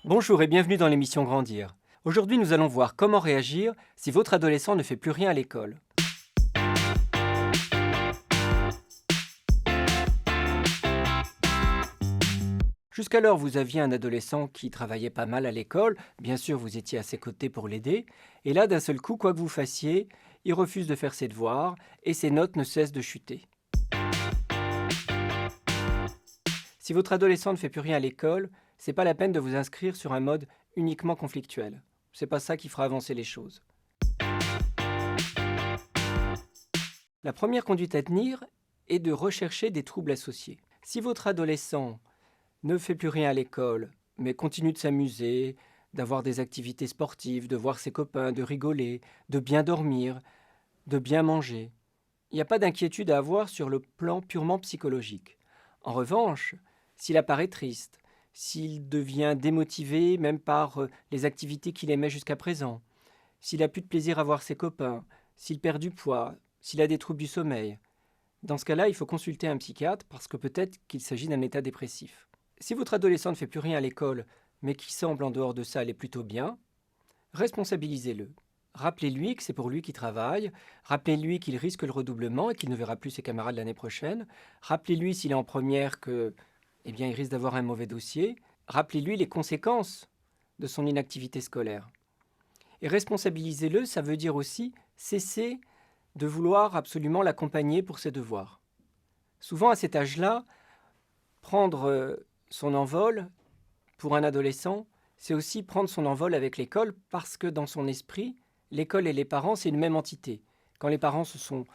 Bonjour et bienvenue dans l'émission Grandir. Aujourd'hui, nous allons voir comment réagir si votre adolescent ne fait plus rien à l'école. Jusqu'alors, vous aviez un adolescent qui travaillait pas mal à l'école, bien sûr, vous étiez à ses côtés pour l'aider, et là, d'un seul coup, quoi que vous fassiez, il refuse de faire ses devoirs et ses notes ne cessent de chuter. Si votre adolescent ne fait plus rien à l'école, c'est pas la peine de vous inscrire sur un mode uniquement conflictuel. C'est pas ça qui fera avancer les choses. La première conduite à tenir est de rechercher des troubles associés. Si votre adolescent ne fait plus rien à l'école, mais continue de s'amuser, d'avoir des activités sportives, de voir ses copains, de rigoler, de bien dormir, de bien manger, il n'y a pas d'inquiétude à avoir sur le plan purement psychologique. En revanche, s'il apparaît triste, s'il devient démotivé même par les activités qu'il aimait jusqu'à présent, s'il a plus de plaisir à voir ses copains, s'il perd du poids, s'il a des troubles du sommeil, dans ce cas-là, il faut consulter un psychiatre parce que peut-être qu'il s'agit d'un état dépressif. Si votre adolescent ne fait plus rien à l'école, mais qui semble en dehors de ça aller plutôt bien, responsabilisez-le. Rappelez-lui que c'est pour lui qu'il travaille, rappelez-lui qu'il risque le redoublement et qu'il ne verra plus ses camarades l'année prochaine, rappelez-lui s'il est en première que, il risque d'avoir un mauvais dossier, rappelez-lui les conséquences de son inactivité scolaire. Et responsabilisez-le, ça veut dire aussi cesser de vouloir absolument l'accompagner pour ses devoirs. Souvent à cet âge-là, prendre son envol pour un adolescent, c'est aussi prendre son envol avec l'école parce que dans son esprit, l'école et les parents, c'est une même entité. Quand les parents se sont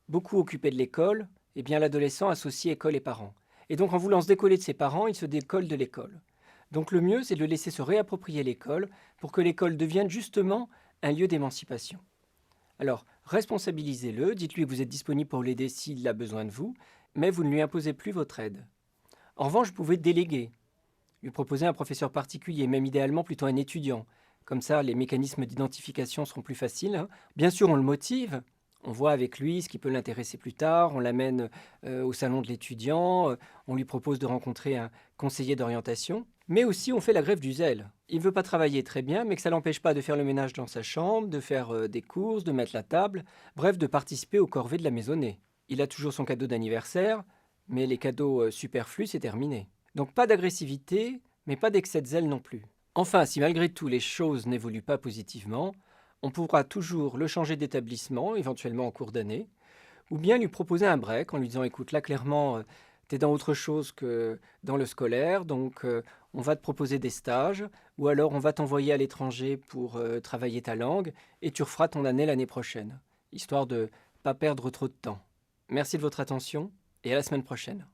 beaucoup occupés de l'école, l'adolescent associe école et parents. Et donc en voulant se décoller de ses parents, il se décolle de l'école. Donc le mieux, c'est de le laisser se réapproprier l'école pour que l'école devienne justement un lieu d'émancipation. Alors, responsabilisez-le, dites-lui que vous êtes disponible pour l'aider s'il a besoin de vous, mais vous ne lui imposez plus votre aide. En revanche, vous pouvez déléguer, lui proposer un professeur particulier, même idéalement plutôt un étudiant. Comme ça, les mécanismes d'identification seront plus faciles. Bien sûr, on le motive, on voit avec lui ce qui peut l'intéresser plus tard, on l'amène au salon de l'étudiant, on lui propose de rencontrer un conseiller d'orientation, mais aussi on fait la grève du zèle. Il ne veut pas travailler très bien, mais que ça ne l'empêche pas de faire le ménage dans sa chambre, de faire des courses, de mettre la table, bref, de participer aux corvées de la maisonnée. Il a toujours son cadeau d'anniversaire, mais les cadeaux superflus, c'est terminé. Donc pas d'agressivité, mais pas d'excès de zèle non plus. Enfin, si malgré tout les choses n'évoluent pas positivement, on pourra toujours le changer d'établissement, éventuellement en cours d'année, ou bien lui proposer un break en lui disant écoute, là clairement, t'es dans autre chose que dans le scolaire, donc on va te proposer des stages, ou alors on va t'envoyer à l'étranger pour travailler ta langue, et tu referas ton année l'année prochaine, histoire de ne pas perdre trop de temps. Merci de votre attention, et à la semaine prochaine.